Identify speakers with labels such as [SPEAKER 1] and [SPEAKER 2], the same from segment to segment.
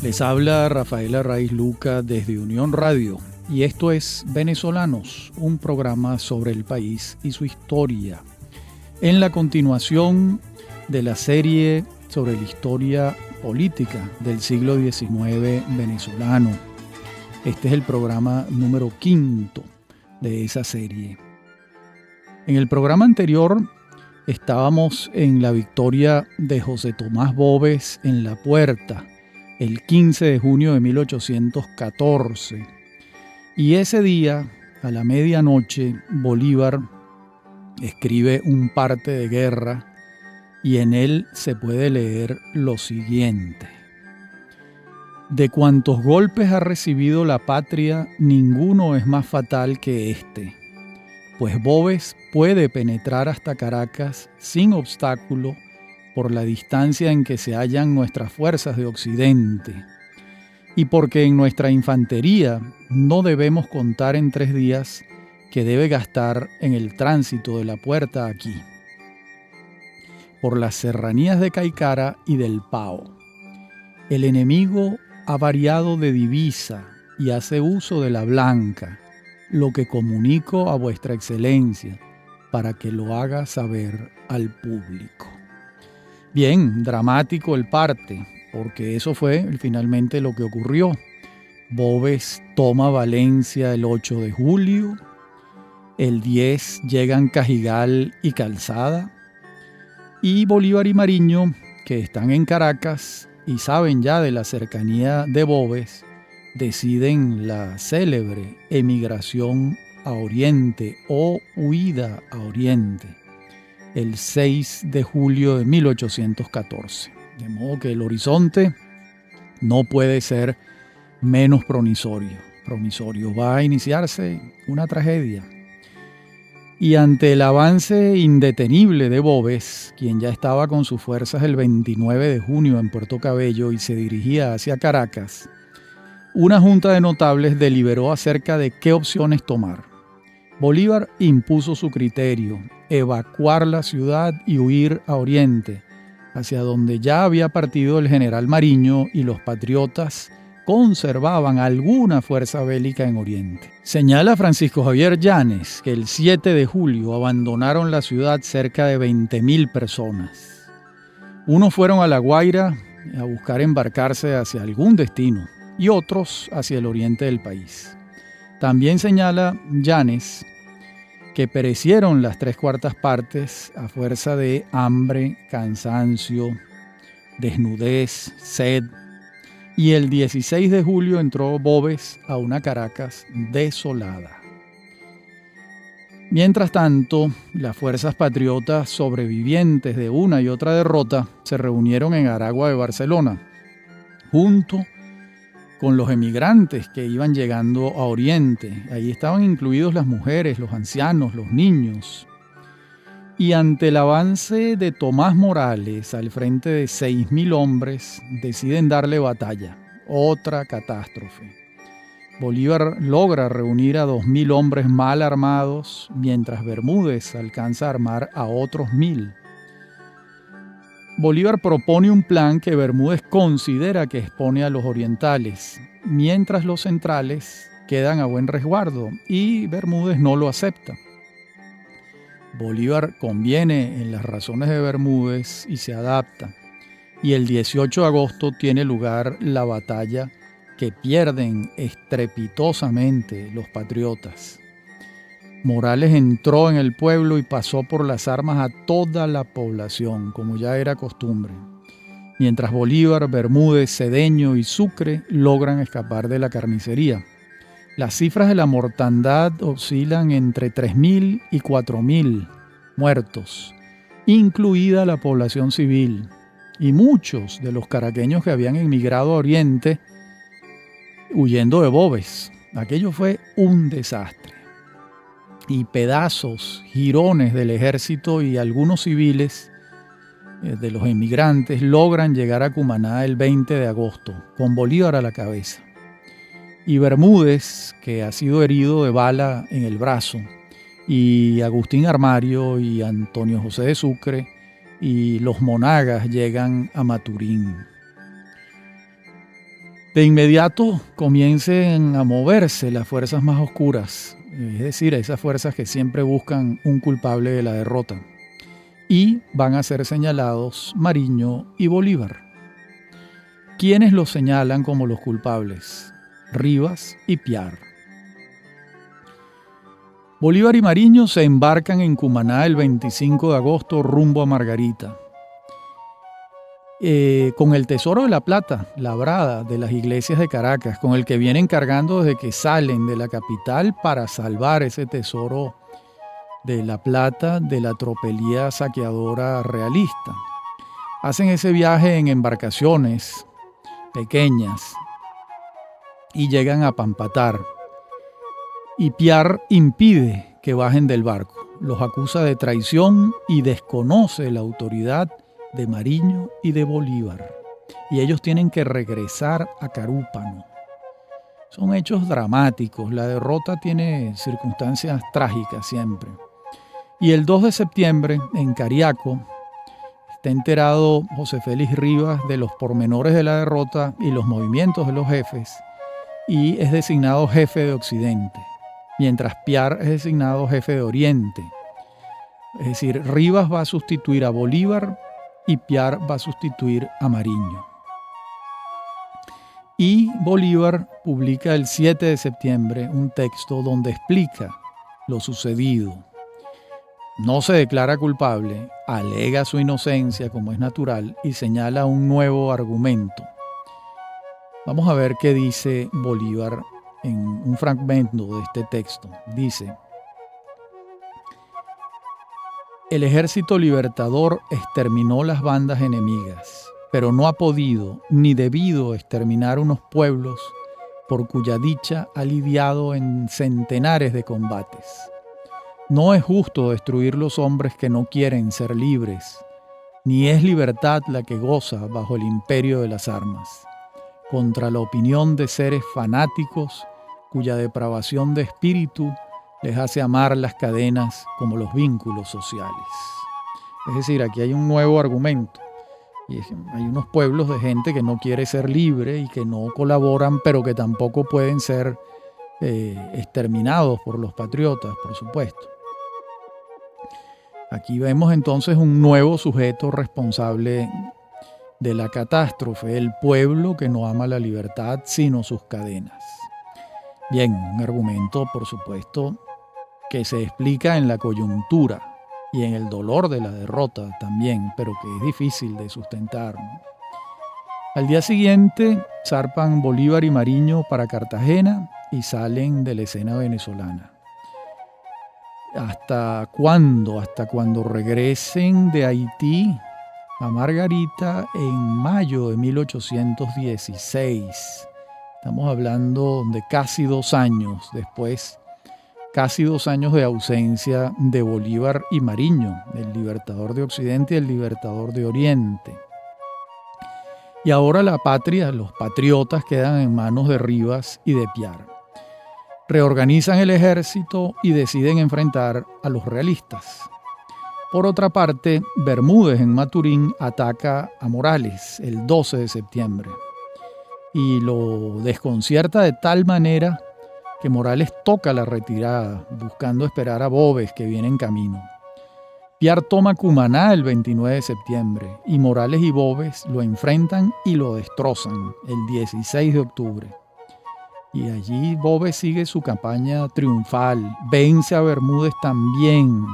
[SPEAKER 1] Les habla Rafael Arraiz Luca desde Unión Radio y esto es Venezolanos, un programa sobre el país y su historia. En la continuación de la serie sobre la historia política del siglo XIX venezolano. Este es el programa número 5 de esa serie. En el programa anterior estábamos en la victoria de José Tomás Boves en La Puerta, el 15 de junio de 1814. Y ese día, a la medianoche, Bolívar escribe un parte de guerra y en él se puede leer lo siguiente: de cuantos golpes ha recibido la patria, ninguno es más fatal que este, pues Boves puede penetrar hasta Caracas sin obstáculo por la distancia en que se hallan nuestras fuerzas de Occidente, y porque en nuestra infantería no debemos contar en 3 días que debe gastar en el tránsito de La Puerta aquí, por las serranías de Caicara y del Pao. El enemigo ha variado de divisa y hace uso de la blanca, lo que comunico a vuestra excelencia, para que lo haga saber al público. Bien, dramático el parte, porque eso fue finalmente lo que ocurrió. Boves toma Valencia el 8 de julio, el 10 llegan Cajigal y Calzada, y Bolívar y Mariño, que están en Caracas y saben ya de la cercanía de Boves, deciden la célebre emigración a Oriente o huida a Oriente el 6 de julio de 1814. De modo que el horizonte no puede ser menos promisorio. Va a iniciarse una tragedia. Y ante el avance indetenible de Boves, quien ya estaba con sus fuerzas el 29 de junio en Puerto Cabello y se dirigía hacia Caracas, una junta de notables deliberó acerca de qué opciones tomar. Bolívar impuso su criterio: evacuar la ciudad y huir a Oriente, hacia donde ya había partido el general Mariño, y los patriotas conservaban alguna fuerza bélica en Oriente. Señala Francisco Javier Llanes que el 7 de julio abandonaron la ciudad cerca de 20.000 personas. Unos fueron a La Guaira a buscar embarcarse hacia algún destino y otros hacia el oriente del país. También señala Llanes que perecieron las 3/4 partes a fuerza de hambre, cansancio, desnudez, sed, y el 16 de julio entró Boves a una Caracas desolada. Mientras tanto, las fuerzas patriotas sobrevivientes de una y otra derrota se reunieron en Aragua de Barcelona, junto con los emigrantes que iban llegando a Oriente. Ahí estaban incluidos las mujeres, los ancianos, los niños. Y ante el avance de Tomás Morales al frente de 6.000 hombres, deciden darle batalla. Otra catástrofe. Bolívar logra reunir a 2.000 hombres mal armados, mientras Bermúdez alcanza a armar a otros 1.000. Bolívar propone un plan que Bermúdez considera que expone a los orientales, mientras los centrales quedan a buen resguardo, y Bermúdez no lo acepta. Bolívar conviene en las razones de Bermúdez y se adapta, y el 18 de agosto tiene lugar la batalla que pierden estrepitosamente los patriotas. Morales entró en el pueblo y pasó por las armas a toda la población, como ya era costumbre, mientras Bolívar, Bermúdez, Cedeño y Sucre logran escapar de la carnicería. Las cifras de la mortandad oscilan entre 3.000 y 4.000 muertos, incluida la población civil, y muchos de los caraqueños que habían emigrado a Oriente huyendo de Boves. Aquello fue un desastre. Y pedazos, jirones del ejército y algunos civiles de los emigrantes logran llegar a Cumaná el 20 de agosto, con Bolívar a la cabeza. Y Bermúdez, que ha sido herido de bala en el brazo, y Agustín Armario y Antonio José de Sucre y los Monagas llegan a Maturín. De inmediato comiencen a moverse las fuerzas más oscuras, es decir, esas fuerzas que siempre buscan un culpable de la derrota, y van a ser señalados Mariño y Bolívar. ¿Quiénes los señalan como los culpables? Rivas y Piar. Bolívar y Mariño se embarcan en Cumaná el 25 de agosto rumbo a Margarita. Con el tesoro de la plata labrada de las iglesias de Caracas, con el que vienen cargando desde que salen de la capital para salvar ese tesoro de la plata de la tropelía saqueadora realista. Hacen ese viaje en embarcaciones pequeñas y llegan a Pampatar. Y Piar impide que bajen del barco, los acusa de traición y desconoce la autoridad de Mariño y de Bolívar, y ellos tienen que regresar a Carúpano. Son hechos dramáticos, la derrota tiene circunstancias trágicas siempre. Y el 2 de septiembre, en Cariaco, está enterado José Félix Rivas de los pormenores de la derrota y los movimientos de los jefes, y es designado jefe de Occidente, mientras Piar es designado jefe de Oriente. Es decir, Rivas va a sustituir a Bolívar y Piar va a sustituir a Mariño. Y Bolívar publica el 7 de septiembre un texto donde explica lo sucedido. No se declara culpable, alega su inocencia como es natural y señala un nuevo argumento. Vamos a ver qué dice Bolívar en un fragmento de este texto. Dice: el ejército libertador exterminó las bandas enemigas, pero no ha podido ni debido exterminar unos pueblos por cuya dicha ha lidiado en centenares de combates. No es justo destruir los hombres que no quieren ser libres, ni es libertad la que goza bajo el imperio de las armas, contra la opinión de seres fanáticos cuya depravación de espíritu les hace amar las cadenas como los vínculos sociales. Es decir, aquí hay un nuevo argumento. Y hay unos pueblos de gente que no quiere ser libre y que no colaboran, pero que tampoco pueden ser exterminados por los patriotas, por supuesto. Aquí vemos entonces un nuevo sujeto responsable de la catástrofe, el pueblo que no ama la libertad sino sus cadenas. Bien, un argumento, por supuesto, que se explica en la coyuntura y en el dolor de la derrota también, pero que es difícil de sustentar, ¿no? Al día siguiente zarpan Bolívar y Mariño para Cartagena y salen de la escena venezolana. ¿Hasta cuándo? Hasta cuando regresen de Haití a Margarita en mayo de 1816. Estamos hablando de casi 2 años después. Casi 2 años de ausencia de Bolívar y Mariño, el libertador de Occidente y el libertador de Oriente. Y ahora la patria, los patriotas, quedan en manos de Rivas y de Piar. Reorganizan el ejército y deciden enfrentar a los realistas. Por otra parte, Bermúdez en Maturín ataca a Morales el 12 de septiembre y lo desconcierta de tal manera que Morales toca la retirada, buscando esperar a Boves, que viene en camino. Piar toma Cumaná el 29 de septiembre y Morales y Boves lo enfrentan y lo destrozan el 16 de octubre. Y allí Boves sigue su campaña triunfal, vence a Bermúdez también,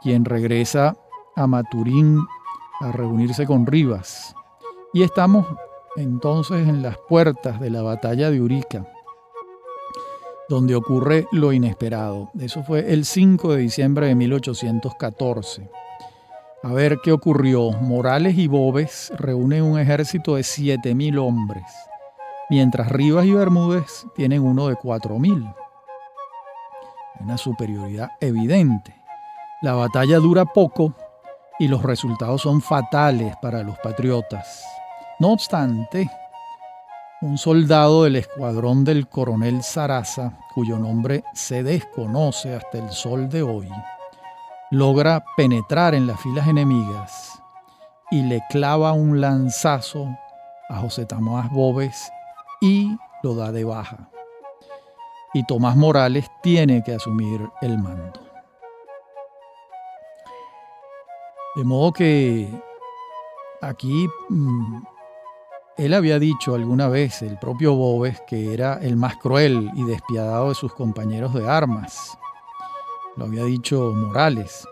[SPEAKER 1] quien regresa a Maturín a reunirse con Rivas. Y estamos entonces en las puertas de la batalla de Urica, donde ocurre lo inesperado. Eso fue el 5 de diciembre de 1814. A ver qué ocurrió. Morales y Boves reúnen un ejército de 7.000 hombres, mientras Rivas y Bermúdez tienen uno de 4.000. Una superioridad evidente. La batalla dura poco y los resultados son fatales para los patriotas. No obstante, un soldado del escuadrón del coronel Zaraza, cuyo nombre se desconoce hasta el sol de hoy, logra penetrar en las filas enemigas y le clava un lanzazo a José Tomás Boves y lo da de baja. Y Tomás Morales tiene que asumir el mando. De modo que aquí él había dicho alguna vez, el propio Boves, que era el más cruel y despiadado de sus compañeros de armas. Lo había dicho Morales.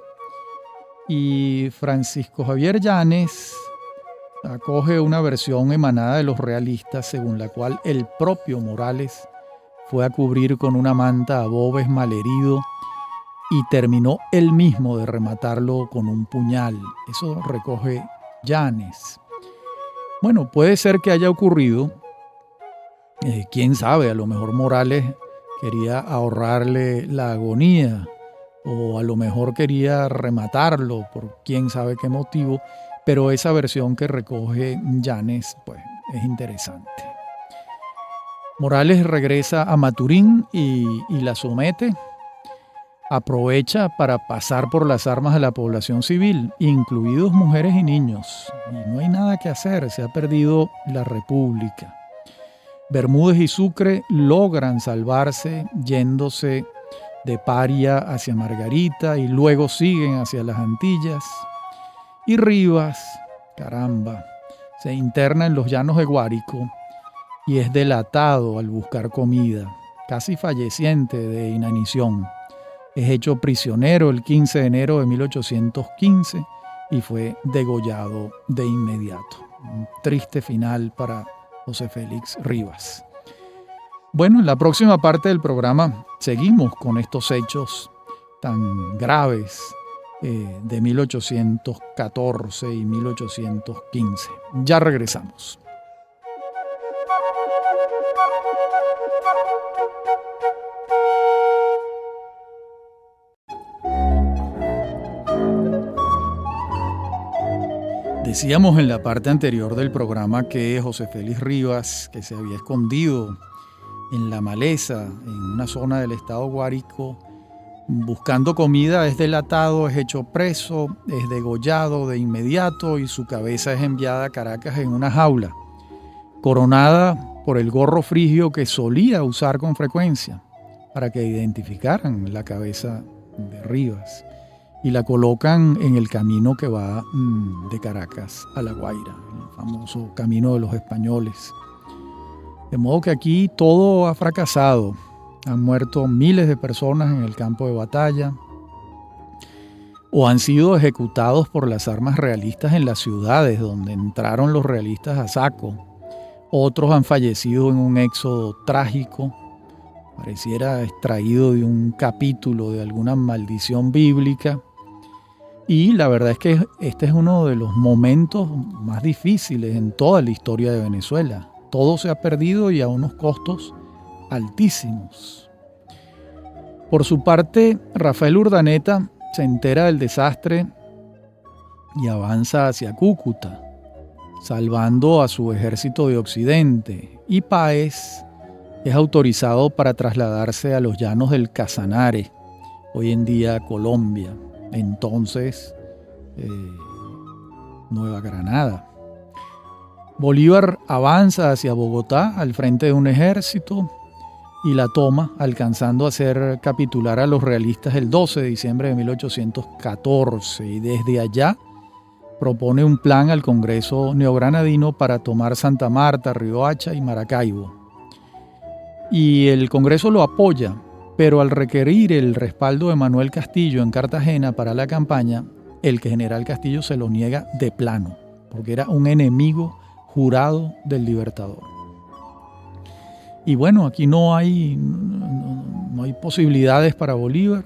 [SPEAKER 1] Y Francisco Javier Llanes acoge una versión emanada de los realistas según la cual el propio Morales fue a cubrir con una manta a Boves malherido y terminó él mismo de rematarlo con un puñal. Eso recoge Llanes. Bueno, puede ser que haya ocurrido. Quién sabe, a lo mejor Morales quería ahorrarle la agonía o a lo mejor quería rematarlo por quién sabe qué motivo, pero esa versión que recoge Llanes pues, es interesante. Morales regresa a Maturín y la somete. Aprovecha para pasar por las armas de la población civil, incluidos mujeres y niños. Y no hay nada que hacer, se ha perdido la República. Bermúdez y Sucre logran salvarse yéndose de Paria hacia Margarita y luego siguen hacia las Antillas. Y Rivas, caramba, se interna en los llanos de Guárico y es delatado al buscar comida, casi falleciente de inanición. Es hecho prisionero el 15 de enero de 1815 y fue degollado de inmediato. Un triste final para José Félix Rivas. Bueno, en la próxima parte del programa seguimos con estos hechos tan graves de 1814 y 1815. Ya regresamos. Decíamos en la parte anterior del programa que José Félix Rivas, que se había escondido en la maleza, en una zona del estado Guárico, buscando comida, es delatado, es hecho preso, es degollado de inmediato y su cabeza es enviada a Caracas en una jaula, coronada por el gorro frigio que solía usar con frecuencia para que identificaran la cabeza de Rivas. Y la colocan en el camino que va de Caracas a La Guaira, el famoso camino de los españoles. De modo que aquí todo ha fracasado. Han muerto miles de personas en el campo de batalla o han sido ejecutados por las armas realistas en las ciudades donde entraron los realistas a saco. Otros han fallecido en un éxodo trágico, pareciera extraído de un capítulo de alguna maldición bíblica. Y la verdad es que este es uno de los momentos más difíciles en toda la historia de Venezuela. Todo se ha perdido y a unos costos altísimos. Por su parte, Rafael Urdaneta se entera del desastre y avanza hacia Cúcuta, salvando a su ejército de Occidente. Y Páez es autorizado para trasladarse a los llanos del Casanare, hoy en día Colombia. Entonces, Nueva Granada. Bolívar avanza hacia Bogotá al frente de un ejército y la toma, alcanzando a hacer capitular a los realistas el 12 de diciembre de 1814. Y desde allá propone un plan al Congreso neogranadino para tomar Santa Marta, Riohacha y Maracaibo. Y el Congreso lo apoya, pero al requerir el respaldo de Manuel Castillo en Cartagena para la campaña, el general Castillo se lo niega de plano, porque era un enemigo jurado del Libertador. Y bueno, aquí no hay posibilidades para Bolívar,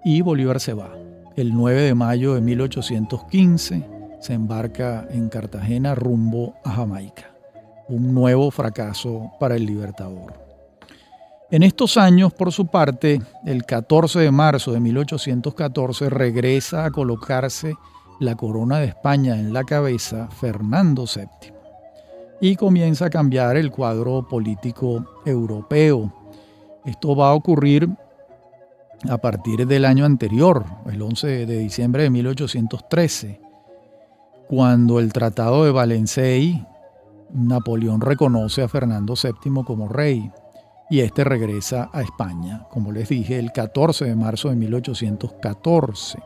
[SPEAKER 1] y Bolívar se va. El 9 de mayo de 1815 se embarca en Cartagena rumbo a Jamaica. Un nuevo fracaso para el Libertador. En estos años, por su parte, el 14 de marzo de 1814 regresa a colocarse la corona de España en la cabeza Fernando VII y comienza a cambiar el cuadro político europeo. Esto va a ocurrir a partir del año anterior, el 11 de diciembre de 1813, cuando el Tratado de Valencey Napoleón reconoce a Fernando VII como rey y este regresa a España, como les dije, el 14 de marzo de 1814.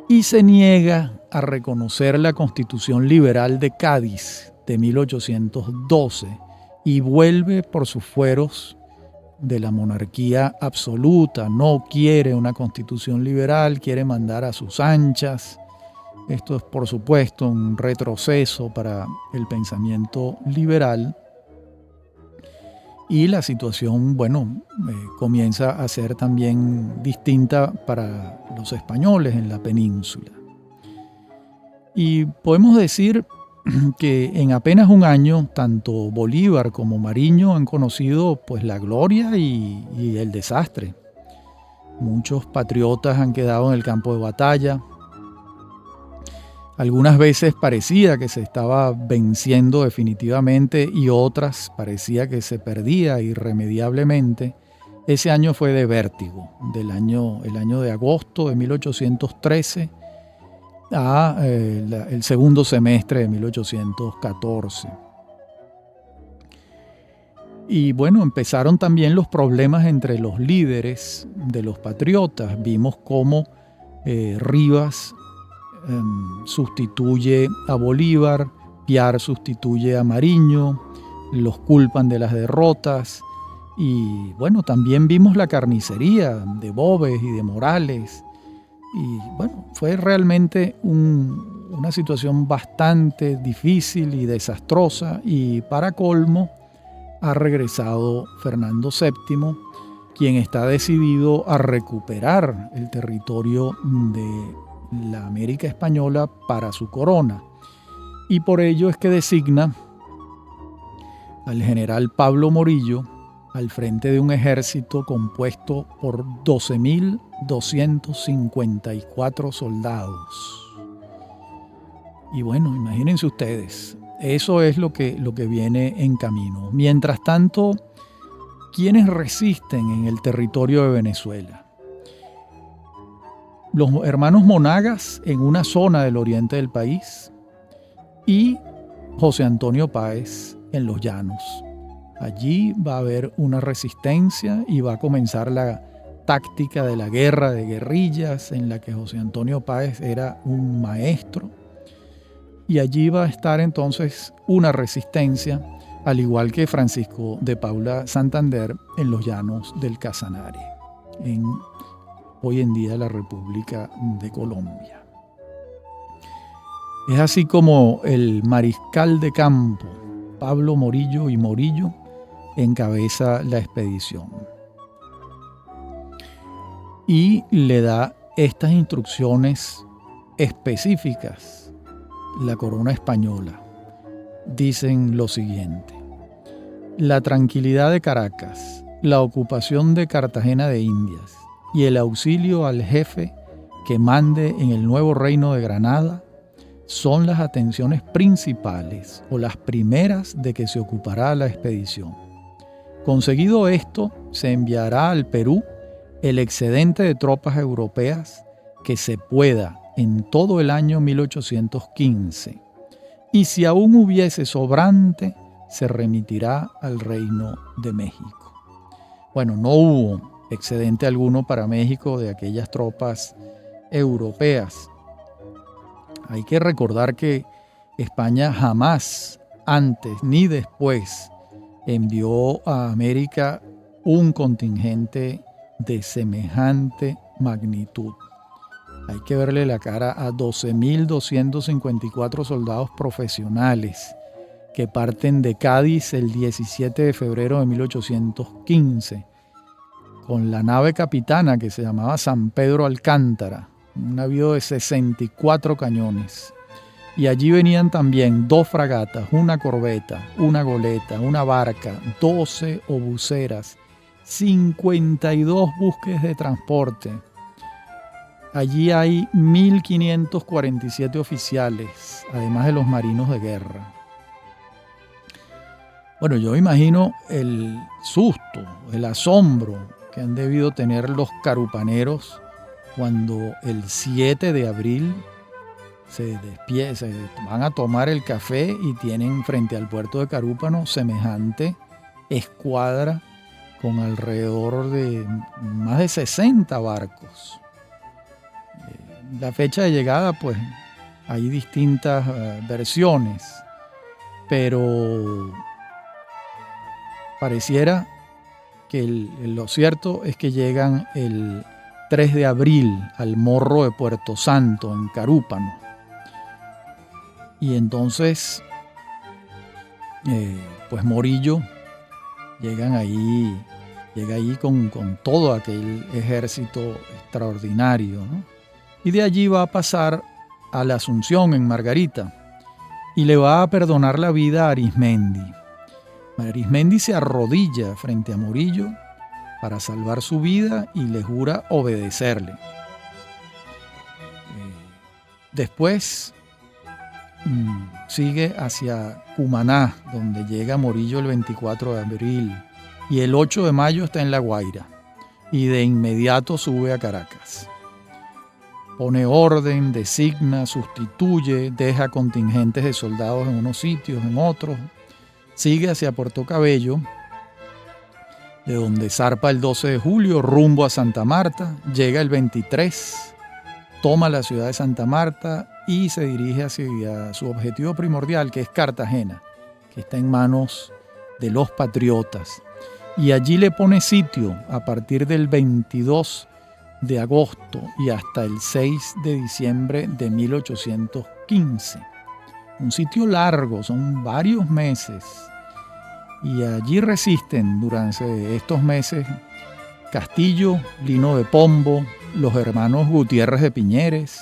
[SPEAKER 1] Y se niega a reconocer la Constitución Liberal de Cádiz de 1812 y vuelve por sus fueros de la monarquía absoluta. No quiere una constitución liberal, quiere mandar a sus anchas. Esto es, por supuesto, un retroceso para el pensamiento liberal. Y la situación, comienza a ser también distinta para los españoles en la península. Y podemos decir que en apenas un año, tanto Bolívar como Mariño han conocido pues la gloria y el desastre. Muchos patriotas han quedado en el campo de batalla. Algunas veces parecía que se estaba venciendo definitivamente y otras parecía que se perdía irremediablemente. Ese año fue de vértigo, el año de agosto de 1813 a el segundo semestre de 1814. Y empezaron también los problemas entre los líderes de los patriotas. Vimos cómo Rivas sustituye a Bolívar, Piar sustituye a Mariño, los culpan de las derrotas y también vimos la carnicería de Boves y de Morales y fue realmente una situación bastante difícil y desastrosa y para colmo ha regresado Fernando VII, quien está decidido a recuperar el territorio de la América Española para su corona. Y por ello es que designa al general Pablo Morillo al frente de un ejército compuesto por 12.254 soldados. Y imagínense ustedes, eso es lo que viene en camino. Mientras tanto, ¿quiénes resisten en el territorio de Venezuela? Los hermanos Monagas en una zona del oriente del país y José Antonio Páez en los llanos. Allí va a haber una resistencia y va a comenzar la táctica de la guerra de guerrillas en la que José Antonio Páez era un maestro. Y allí va a estar entonces una resistencia, al igual que Francisco de Paula Santander en los llanos del Casanare, en hoy en día la República de Colombia. Es así como el mariscal de campo, Pablo Morillo y Morillo, encabeza la expedición. Y le da estas instrucciones específicas la corona española. Dicen lo siguiente: la tranquilidad de Caracas, la ocupación de Cartagena de Indias y el auxilio al jefe que mande en el nuevo reino de Granada son las atenciones principales o las primeras de que se ocupará la expedición. Conseguido esto, se enviará al Perú el excedente de tropas europeas que se pueda en todo el año 1815, y si aún hubiese sobrante, se remitirá al Reino de México. No hubo excedente alguno para México de aquellas tropas europeas. Hay que recordar que España jamás, antes ni después, envió a América un contingente de semejante magnitud. Hay que verle la cara a 12.254 soldados profesionales que parten de Cádiz el 17 de febrero de 1815 con la nave capitana que se llamaba San Pedro Alcántara, un navío de 64 cañones. Y allí venían también 2 fragatas, una corbeta, una goleta, una barca, 12 obuseras, 52 buques de transporte. Allí hay 1.547 oficiales, además de los marinos de guerra. Yo imagino el susto, el asombro que han debido tener los carupaneros cuando el 7 de abril se van a tomar el café y tienen frente al puerto de Carúpano semejante escuadra con alrededor de más de 60 barcos. La fecha de llegada, pues, hay distintas versiones, pero pareciera que lo cierto es que llegan el 3 de abril al Morro de Puerto Santo, en Carúpano. Y entonces, pues Morillo llega ahí con todo aquel ejército extraordinario, ¿no? Y de allí va a pasar a la Asunción, en Margarita, y le va a perdonar la vida a Arismendi. Arismendi se arrodilla frente a Morillo para salvar su vida y le jura obedecerle. Después sigue hacia Cumaná, donde llega Morillo el 24 de abril, y el 8 de mayo está en La Guaira, y de inmediato sube a Caracas. Pone orden, designa, sustituye, deja contingentes de soldados en unos sitios, en otros. Sigue hacia Puerto Cabello, de donde zarpa el 12 de julio rumbo a Santa Marta. Llega el 23, toma la ciudad de Santa Marta y se dirige hacia su objetivo primordial, que es Cartagena, que está en manos de los patriotas. Y allí le pone sitio a partir del 22 de agosto y hasta el 6 de diciembre de 1815. Un sitio largo, son varios meses. Y allí resisten durante estos meses Castillo, Lino de Pombo, los hermanos Gutiérrez de Piñeres,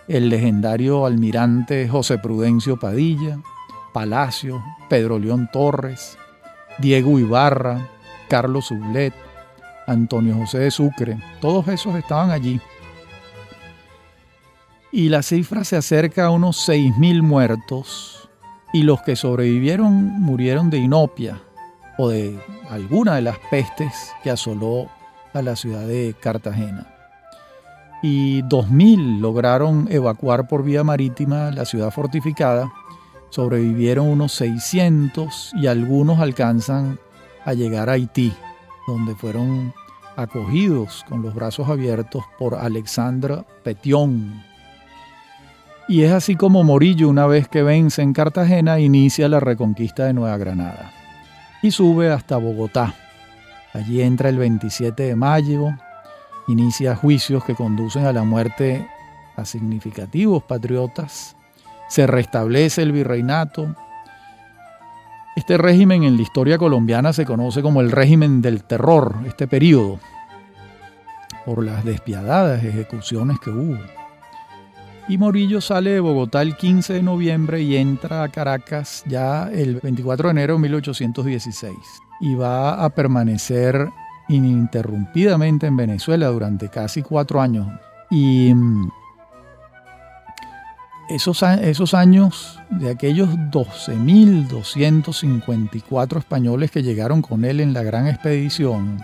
[SPEAKER 1] el legendario almirante José Prudencio Padilla, Palacio, Pedro León Torres, Diego Ibarra, Carlos Sublet, Antonio José de Sucre, todos esos estaban allí. Y la cifra se acerca a unos 6.000 muertos, y los que sobrevivieron murieron de inopia o de alguna de las pestes que asoló a la ciudad de Cartagena. Y 2.000 lograron evacuar por vía marítima la ciudad fortificada, sobrevivieron unos 600 y algunos alcanzan a llegar a Haití, donde fueron acogidos con los brazos abiertos por Alexandre Pétion. Y es así como Morillo, una vez que vence en Cartagena, inicia la reconquista de Nueva Granada y sube hasta Bogotá. Allí entra el 27 de mayo, inicia juicios que conducen a la muerte a significativos patriotas, se restablece el virreinato. Este régimen en la historia colombiana se conoce como el régimen del terror, este periodo, por las despiadadas ejecuciones que hubo. Y Morillo sale de Bogotá el 15 de noviembre y entra a Caracas ya el 24 de enero de 1816. Y va a permanecer ininterrumpidamente en Venezuela durante casi 4 años. Y esos años, de aquellos 12.254 españoles que llegaron con él en la gran expedición,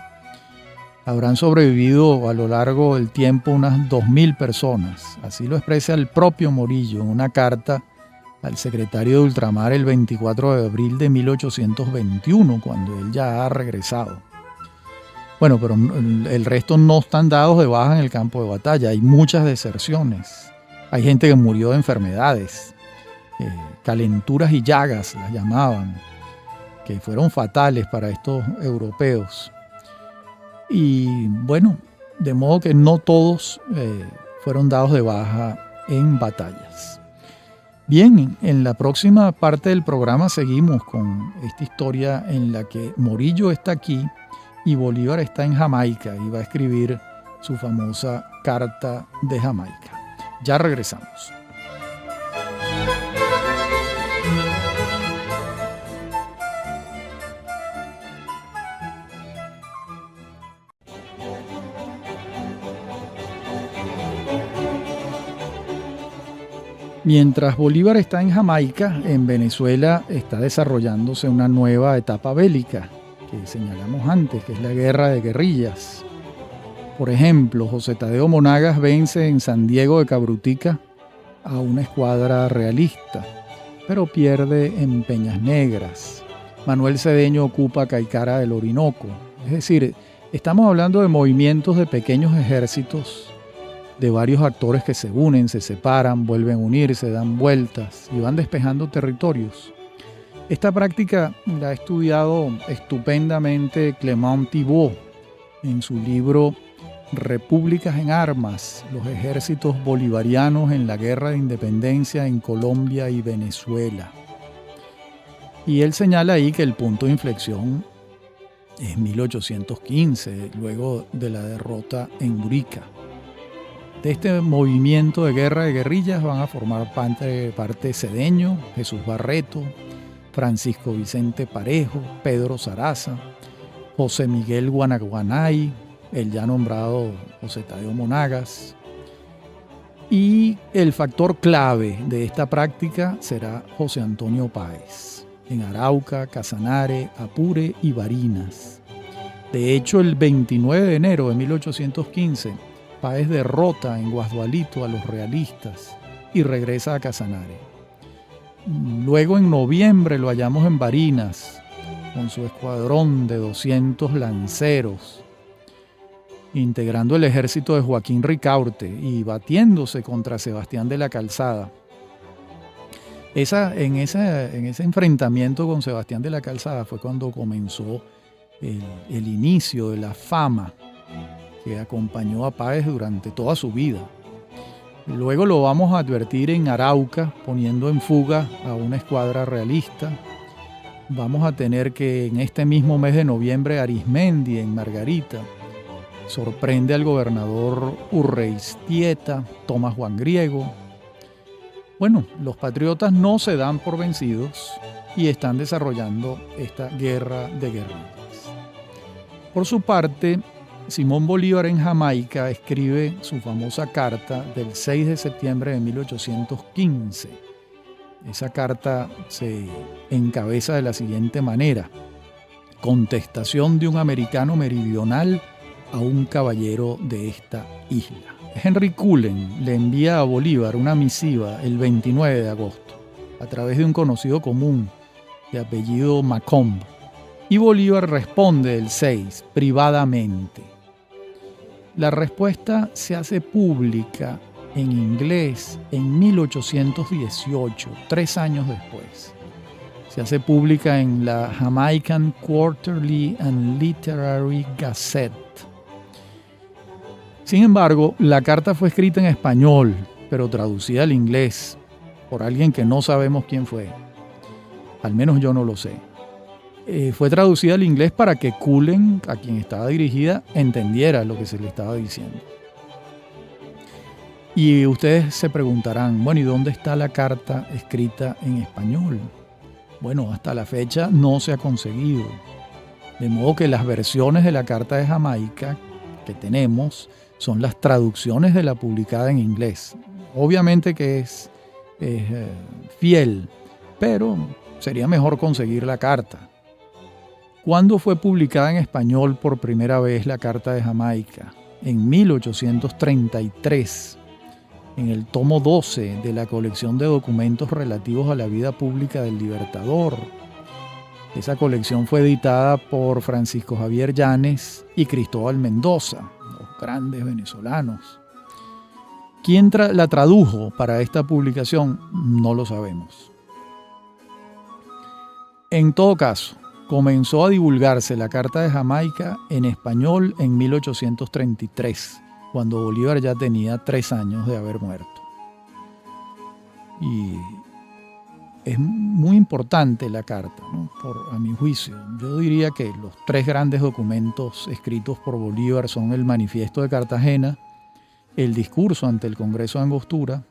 [SPEAKER 1] habrán sobrevivido a lo largo del tiempo unas 2.000 personas. Así lo expresa el propio Morillo en una carta al secretario de Ultramar el 24 de abril de 1821, cuando él ya ha regresado. Bueno, pero el resto no están dados de baja en el campo de batalla. Hay muchas deserciones. Hay gente que murió de enfermedades, calenturas y llagas las llamaban, que fueron fatales para estos europeos. Y bueno, de modo que no todos fueron dados de baja en batallas. Bien, en la próxima parte del programa seguimos con esta historia en la que Morillo está aquí y Bolívar está en Jamaica y va a escribir su famosa Carta de Jamaica. Ya regresamos. Mientras Bolívar está en Jamaica, en Venezuela está desarrollándose una nueva etapa bélica que señalamos antes, que es la guerra de guerrillas. Por ejemplo, José Tadeo Monagas vence en San Diego de Cabrutica a una escuadra realista, pero pierde en Peñas Negras. Manuel Cedeño ocupa Caicara del Orinoco. Es decir, estamos hablando de movimientos de pequeños ejércitos, de varios actores que se unen, se separan, vuelven a unirse, dan vueltas y van despejando territorios. Esta práctica la ha estudiado estupendamente Clément Thibaut en su libro Repúblicas en Armas, los ejércitos bolivarianos en la guerra de independencia en Colombia y Venezuela. Y él señala ahí que el punto de inflexión es 1815, luego de la derrota en Urica. De este movimiento de guerra de guerrillas van a formar parte Cedeño, Jesús Barreto, Francisco Vicente Parejo, Pedro Saraza, José Miguel Guanaguanay, el ya nombrado José Tadeo Monagas. Y el factor clave de esta práctica será José Antonio Páez, en Arauca, Casanare, Apure y Barinas. De hecho, el 29 de enero de 1815, Páez derrota en Guasdualito a los realistas y regresa a Casanare. Luego, en noviembre, lo hallamos en Barinas, con su escuadrón de 200 lanceros, integrando el ejército de Joaquín Ricaurte y batiéndose contra Sebastián de la Calzada. En ese enfrentamiento con Sebastián de la Calzada fue cuando comenzó el inicio de la fama que acompañó a Páez durante toda su vida. Luego lo vamos a advertir en Arauca, poniendo en fuga a una escuadra realista. Vamos a tener que en este mismo mes de noviembre Arismendi, en Margarita, sorprende al gobernador Urreistieta, Tomás Juan Griego. Bueno, los patriotas no se dan por vencidos y están desarrollando esta guerra de guerrillas. Por su parte, Simón Bolívar en Jamaica escribe su famosa carta del 6 de septiembre de 1815. Esa carta se encabeza de la siguiente manera: contestación de un americano meridional a un caballero de esta isla. Henry Cullen le envía a Bolívar una misiva el 29 de agosto a través de un conocido común de apellido Macomb, y Bolívar responde el 6 privadamente. La respuesta se hace pública en inglés en 1818, 3 años después. Se hace pública en la Jamaican Quarterly and Literary Gazette. Sin embargo, la carta fue escrita en español, pero traducida al inglés por alguien que no sabemos quién fue. Al menos yo no lo sé. Fue traducida al inglés para que Cullen, a quien estaba dirigida, entendiera lo que se le estaba diciendo. Y ustedes se preguntarán, bueno, ¿y dónde está la carta escrita en español? Bueno, hasta la fecha no se ha conseguido. De modo que las versiones de la Carta de Jamaica que tenemos son las traducciones de la publicada en inglés. Obviamente que es fiel, pero sería mejor conseguir la carta. ¿Cuándo fue publicada en español por primera vez la Carta de Jamaica? En 1833, en el tomo 12 de la colección de documentos relativos a la vida pública del Libertador. Esa colección fue editada por Francisco Javier Llanes y Cristóbal Mendoza, los grandes venezolanos. ¿Quién la tradujo para esta publicación? No lo sabemos. En todo caso, comenzó a divulgarse la Carta de Jamaica en español en 1833, cuando Bolívar ya tenía 3 años de haber muerto. Y es muy importante la carta, ¿no? A mi juicio. Yo diría que los 3 grandes documentos escritos por Bolívar son el Manifiesto de Cartagena, el discurso ante el Congreso de Angostura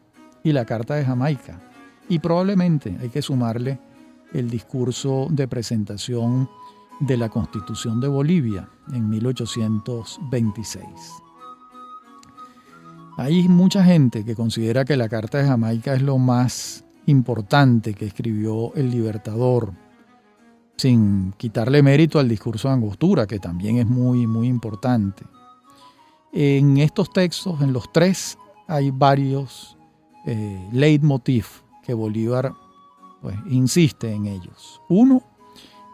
[SPEAKER 1] y la Carta de Jamaica. Y probablemente hay que sumarle el discurso de presentación de la Constitución de Bolivia en 1826. Hay mucha gente que considera que la Carta de Jamaica es lo más importante que escribió el Libertador, sin quitarle mérito al discurso de Angostura, que también es muy, muy importante. En estos textos, en los 3, hay varios leitmotiv que Bolívar pues, insiste en ellos. Uno,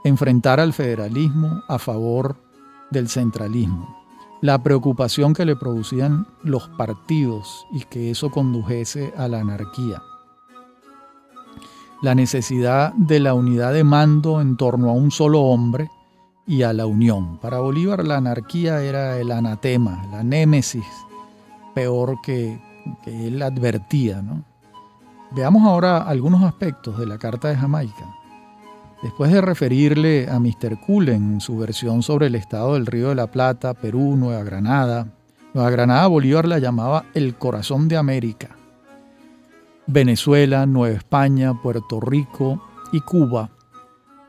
[SPEAKER 1] enfrentar al federalismo a favor del centralismo. La preocupación que le producían los partidos y que eso condujese a la anarquía. La necesidad de la unidad de mando en torno a un solo hombre y a la unión. Para Bolívar la anarquía era el anatema, la némesis peor que él advertía, ¿no? Veamos ahora algunos aspectos de la Carta de Jamaica. Después de referirle a Mr. Cullen en su versión sobre el estado del Río de la Plata, Perú, Nueva Granada Bolívar la llamaba el corazón de América. Venezuela, Nueva España, Puerto Rico y Cuba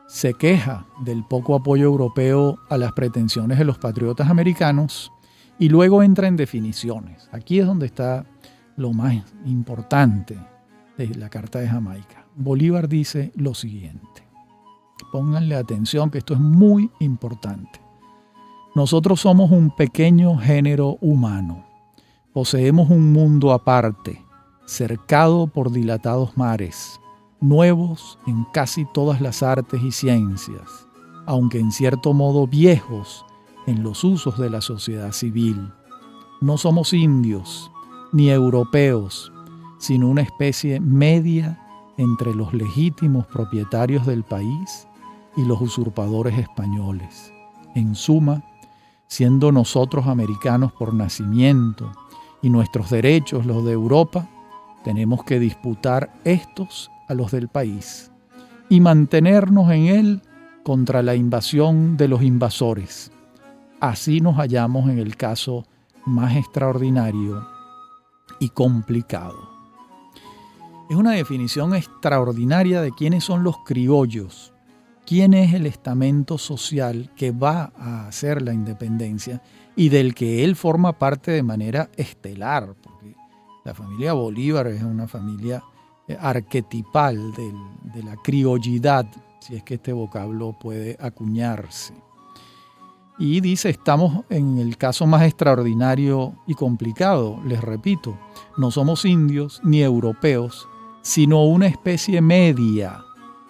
[SPEAKER 1] se queja del poco apoyo europeo a las pretensiones de los patriotas americanos y luego entra en definiciones. Aquí es donde está lo más importante de la Carta de Jamaica. Bolívar dice lo siguiente. Pónganle atención que esto es muy importante. Nosotros somos un pequeño género humano. Poseemos un mundo aparte, cercado por dilatados mares, nuevos en casi todas las artes y ciencias, aunque en cierto modo viejos en los usos de la sociedad civil. No somos indios ni europeos, sino una especie media entre los legítimos propietarios del país y los usurpadores españoles. En suma, siendo nosotros americanos por nacimiento y nuestros derechos los de Europa, tenemos que disputar estos a los del país y mantenernos en él contra la invasión de los invasores. Así nos hallamos en el caso más extraordinario y complicado. Es una definición extraordinaria de quiénes son los criollos, quién es el estamento social que va a hacer la independencia y del que él forma parte de manera estelar, porque la familia Bolívar es una familia arquetipal de la criollidad, si es que este vocablo puede acuñarse. Y dice, estamos en el caso más extraordinario y complicado, les repito, no somos indios ni europeos, sino una especie media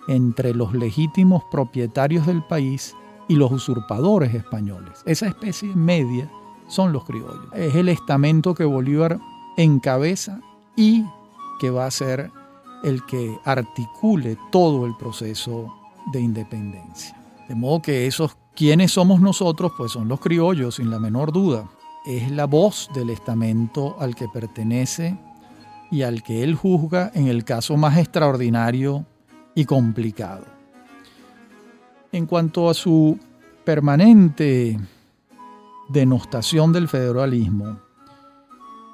[SPEAKER 1] entre los legítimos propietarios del país y los usurpadores españoles. Esa especie media son los criollos. Es el estamento que Bolívar encabeza y que va a ser el que articule todo el proceso de independencia. De modo que esos quienes somos nosotros, pues son los criollos, sin la menor duda. Es la voz del estamento al que pertenece y al que él juzga en el caso más extraordinario y complicado. En cuanto a su permanente denostación del federalismo,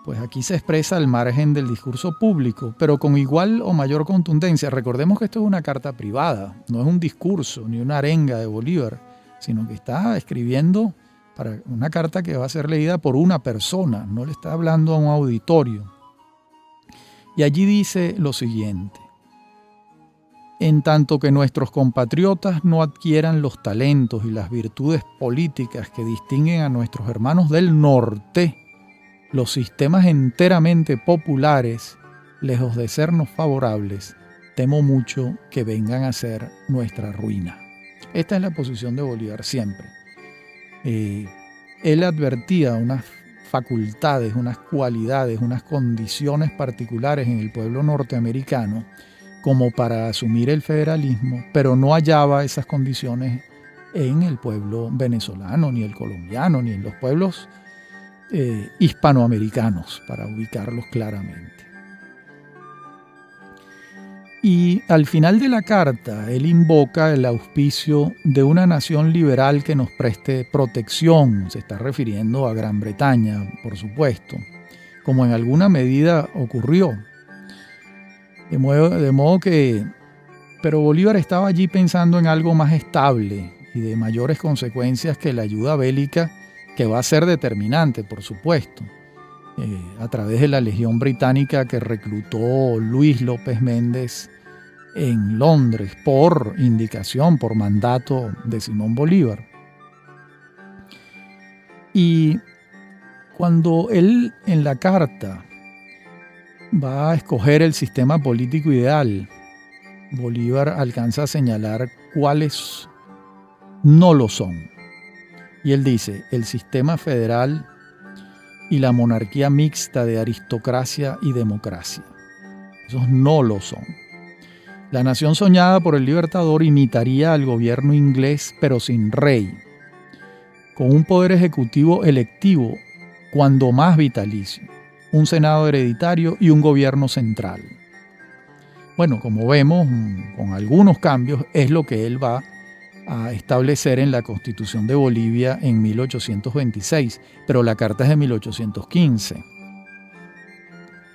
[SPEAKER 1] pues aquí se expresa al margen del discurso público, pero con igual o mayor contundencia. Recordemos que esto es una carta privada, no es un discurso ni una arenga de Bolívar, sino que está escribiendo para una carta que va a ser leída por una persona, no le está hablando a un auditorio. Y allí dice lo siguiente: en tanto que nuestros compatriotas no adquieran los talentos y las virtudes políticas que distinguen a nuestros hermanos del norte, los sistemas enteramente populares, lejos de sernos favorables, temo mucho que vengan a ser nuestra ruina. Esta es la posición de Bolívar siempre. Él advertía unas facultades, unas cualidades, unas condiciones particulares en el pueblo norteamericano como para asumir el federalismo, pero no hallaba esas condiciones en el pueblo venezolano, ni el colombiano, ni en los pueblos hispanoamericanos, para ubicarlos claramente. Y al final de la carta, él invoca el auspicio de una nación liberal que nos preste protección. Se está refiriendo a Gran Bretaña, por supuesto, como en alguna medida ocurrió. De modo que, pero Bolívar estaba allí pensando en algo más estable y de mayores consecuencias que la ayuda bélica, que va a ser determinante, por supuesto, a través de la Legión Británica que reclutó Luis López Méndez en Londres por indicación, por mandato de Simón Bolívar. Y cuando él en la carta va a escoger el sistema político ideal, Bolívar alcanza a señalar cuáles no lo son. Y él dice, el sistema federal y la monarquía mixta de aristocracia y democracia. Esos no lo son. La nación soñada por el Libertador imitaría al gobierno inglés, pero sin rey, con un poder ejecutivo electivo, cuando más vitalicio, un senado hereditario y un gobierno central. Bueno, como vemos, con algunos cambios, es lo que él va a establecer en la Constitución de Bolivia en 1826, pero la carta es de 1815. De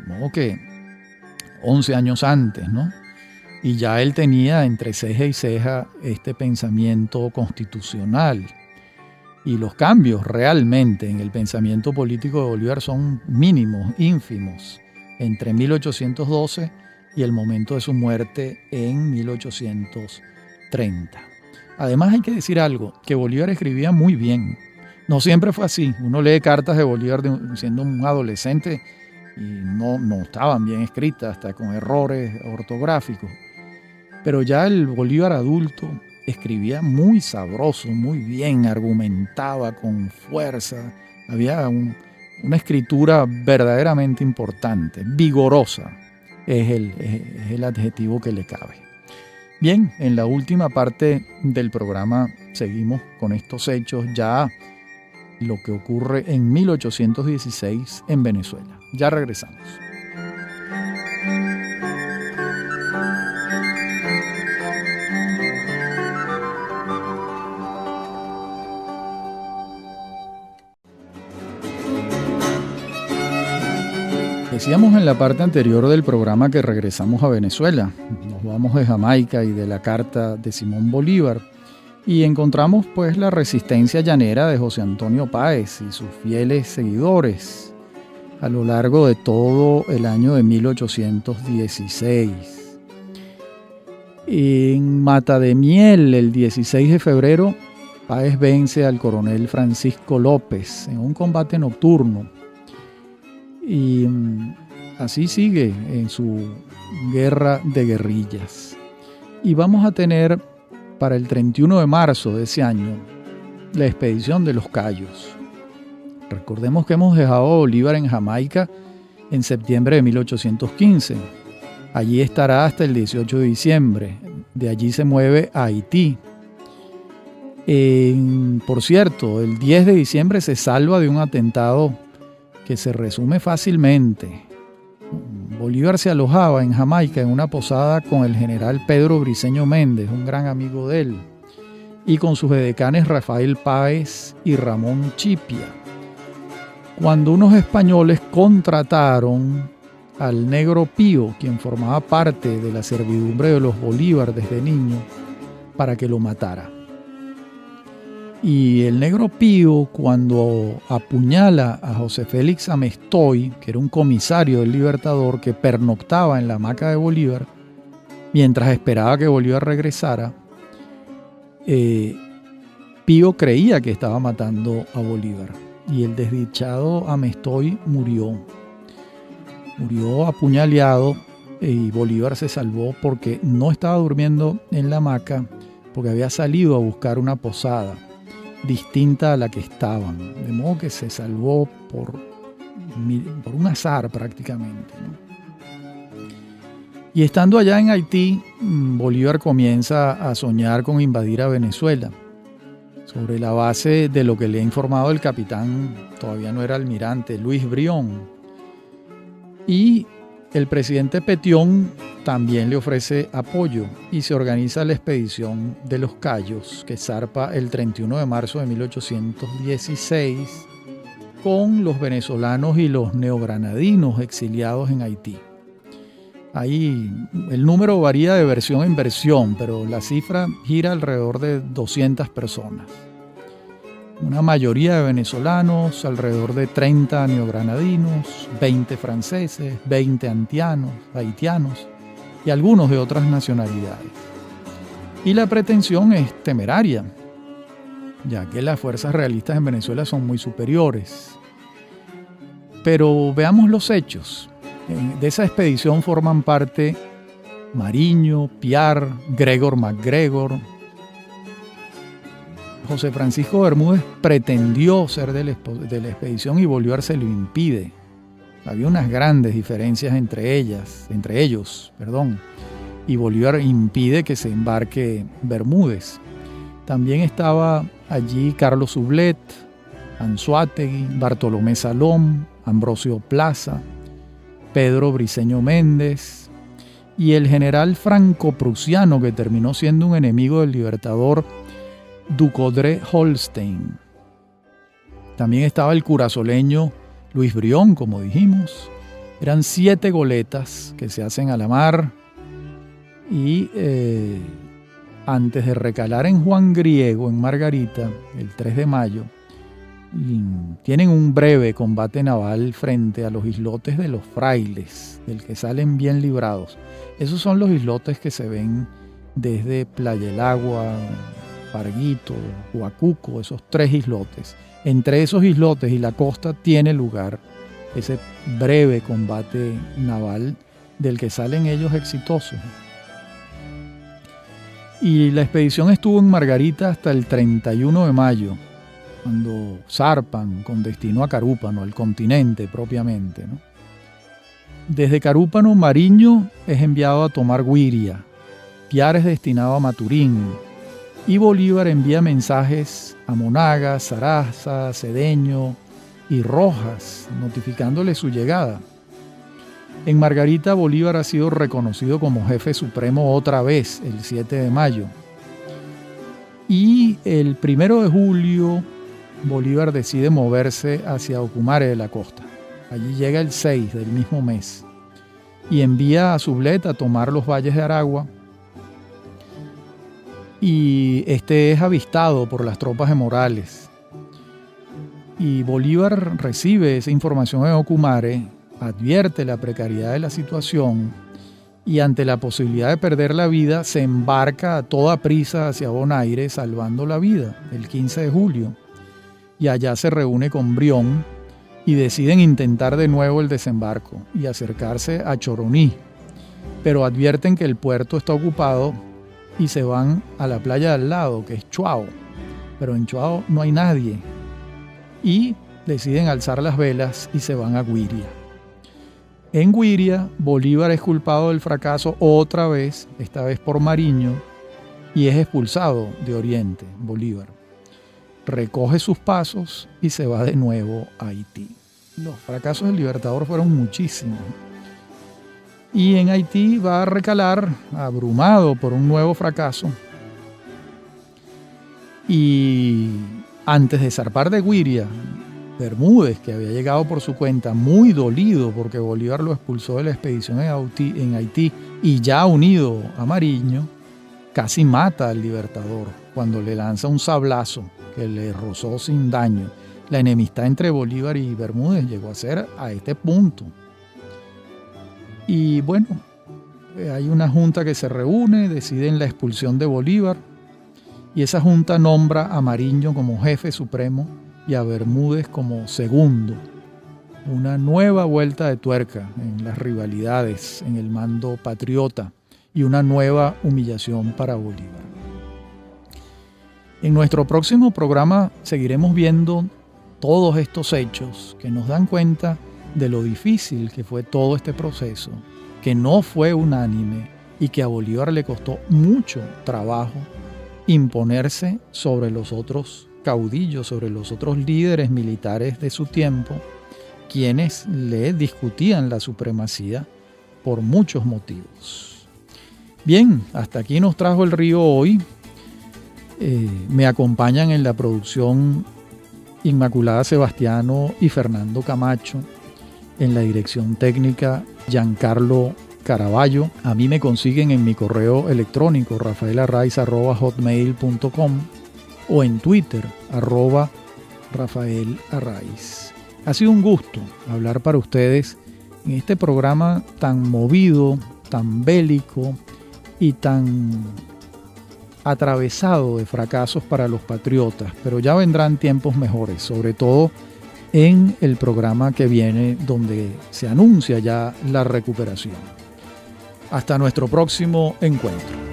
[SPEAKER 1] modo que 11 años antes, ¿no? Y ya él tenía entre ceja y ceja este pensamiento constitucional. Y los cambios realmente en el pensamiento político de Bolívar son mínimos, ínfimos, entre 1812 y el momento de su muerte en 1830. Además hay que decir algo, que Bolívar escribía muy bien. No siempre fue así. Uno lee cartas de Bolívar siendo un adolescente y no estaban bien escritas, hasta con errores ortográficos. Pero ya el Bolívar adulto escribía muy sabroso, muy bien, argumentaba con fuerza. Había una escritura verdaderamente importante, vigorosa. Es el adjetivo que le cabe. Bien, en la última parte del programa seguimos con estos hechos, ya lo que ocurre en 1816 en Venezuela. Ya regresamos. Decíamos en la parte anterior del programa que regresamos a Venezuela. Nos vamos de Jamaica y de la carta de Simón Bolívar y encontramos pues la resistencia llanera de José Antonio Páez y sus fieles seguidores a lo largo de todo el año de 1816. En Mata de Miel, el 16 de febrero, Páez vence al coronel Francisco López en un combate nocturno. Y así sigue en su guerra de guerrillas. Y vamos a tener para el 31 de marzo de ese año la expedición de los Cayos. Recordemos que hemos dejado a Bolívar en Jamaica en septiembre de 1815. Allí estará hasta el 18 de diciembre. De allí se mueve a Haití. Por cierto, el 10 de diciembre se salva de un atentado que se resume fácilmente. Bolívar se alojaba en Jamaica en una posada con el general Pedro Briceño Méndez, un gran amigo de él, y con sus edecanes Rafael Páez y Ramón Chipia, cuando unos españoles contrataron al Negro Pío, quien formaba parte de la servidumbre de los Bolívar desde niño, para que lo matara. Y el Negro Pío, cuando apuñala a José Félix Amestoy, que era un comisario del Libertador que pernoctaba en la hamaca de Bolívar, mientras esperaba que Bolívar regresara, Pío creía que estaba matando a Bolívar. Y el desdichado Amestoy murió apuñaleado, y Bolívar se salvó porque no estaba durmiendo en la hamaca, porque había salido a buscar una posada distinta a la que estaban, de modo que se salvó por un azar prácticamente, ¿no? Y estando allá en Haití, Bolívar comienza a soñar con invadir a Venezuela, sobre la base de lo que le ha informado el capitán, todavía no era almirante, Luis Brión. Y el presidente Petión también le ofrece apoyo y se organiza la expedición de los Cayos, que zarpa el 31 de marzo de 1816 con los venezolanos y los neogranadinos exiliados en Haití. Ahí el número varía de versión en versión, pero la cifra gira alrededor de 200 personas. Una mayoría de venezolanos, alrededor de 30 neogranadinos, 20 franceses, 20 haitianos y algunos de otras nacionalidades. Y la pretensión es temeraria, ya que las fuerzas realistas en Venezuela son muy superiores. Pero veamos los hechos. De esa expedición forman parte Mariño, Piar, Gregor MacGregor. José Francisco Bermúdez pretendió ser de la expedición y Bolívar se lo impide. Había unas grandes diferencias entre ellos, y Bolívar impide que se embarque Bermúdez. También estaba allí Carlos Sublet, Anzoátegui, Bartolomé Salom, Ambrosio Plaza, Pedro Briceño Méndez y el general franco-prusiano que terminó siendo un enemigo del libertador, Ducodre Holstein. También estaba el curazoleño Luis Brión, como dijimos. Eran 7 goletas que se hacen a la mar y antes de recalar en Juan Griego, en Margarita, el 3 de mayo, tienen un breve combate naval frente a los islotes de los Frailes, del que salen bien librados. Esos son los islotes que se ven desde Playa El Agua, Parguito, Huacuco, esos 3 islotes. Entre esos islotes y la costa tiene lugar ese breve combate naval del que salen ellos exitosos. Y la expedición estuvo en Margarita hasta el 31 de mayo, cuando zarpan con destino a Carúpano, al continente propiamente, ¿no? Desde Carúpano, Mariño es enviado a tomar Güiria, Piar es destinado a Maturín, y Bolívar envía mensajes a Monagas, Zaraza, Cedeño y Rojas, notificándole su llegada. En Margarita, Bolívar ha sido reconocido como jefe supremo otra vez, el 7 de mayo. Y el 1 de julio, Bolívar decide moverse hacia Ocumare de la Costa. Allí llega el 6 del mismo mes y envía a Sublet a tomar los valles de Aragua. Y este es avistado por las tropas de Morales. Y Bolívar recibe esa información en Ocumare, advierte la precariedad de la situación y ante la posibilidad de perder la vida se embarca a toda prisa hacia Bonaire salvando la vida el 15 de julio. Y allá se reúne con Brión y deciden intentar de nuevo el desembarco y acercarse a Choroní, pero advierten que el puerto está ocupado y se van a la playa de al lado, que es Chuao, pero en Chuao no hay nadie, y deciden alzar las velas y se van a Güiria. En Güiria, Bolívar es culpado del fracaso otra vez, esta vez por Mariño, y es expulsado de Oriente, Bolívar. Recoge sus pasos y se va de nuevo a Haití. Los fracasos del Libertador fueron muchísimos. Y en Haití va a recalar, abrumado por un nuevo fracaso. Y antes de zarpar de Güiria, Bermúdez, que había llegado por su cuenta, muy dolido porque Bolívar lo expulsó de la expedición en Haití y ya unido a Mariño, casi mata al Libertador cuando le lanza un sablazo que le rozó sin daño. La enemistad entre Bolívar y Bermúdez llegó a ser a este punto. Y bueno, hay una junta que se reúne, deciden la expulsión de Bolívar y esa junta nombra a Mariño como jefe supremo y a Bermúdez como segundo. Una nueva vuelta de tuerca en las rivalidades, en el mando patriota y una nueva humillación para Bolívar. En nuestro próximo programa seguiremos viendo todos estos hechos que nos dan cuenta de lo difícil que fue todo este proceso, que no fue unánime y que a Bolívar le costó mucho trabajo imponerse sobre los otros caudillos, sobre los otros líderes militares de su tiempo, quienes le discutían la supremacía por muchos motivos. Bien, hasta aquí nos trajo el río hoy. Me acompañan en la producción Inmaculada Sebastiano y Fernando Camacho, en la dirección técnica Giancarlo Caraballo. A mí me consiguen en mi correo electrónico rafaelarraiz@hotmail.com o en Twitter @RafaelArraiz. Ha sido un gusto hablar para ustedes en este programa tan movido, tan bélico y tan atravesado de fracasos para los patriotas, pero ya vendrán tiempos mejores, sobre todo en el programa que viene, donde se anuncia ya la recuperación. Hasta nuestro próximo encuentro.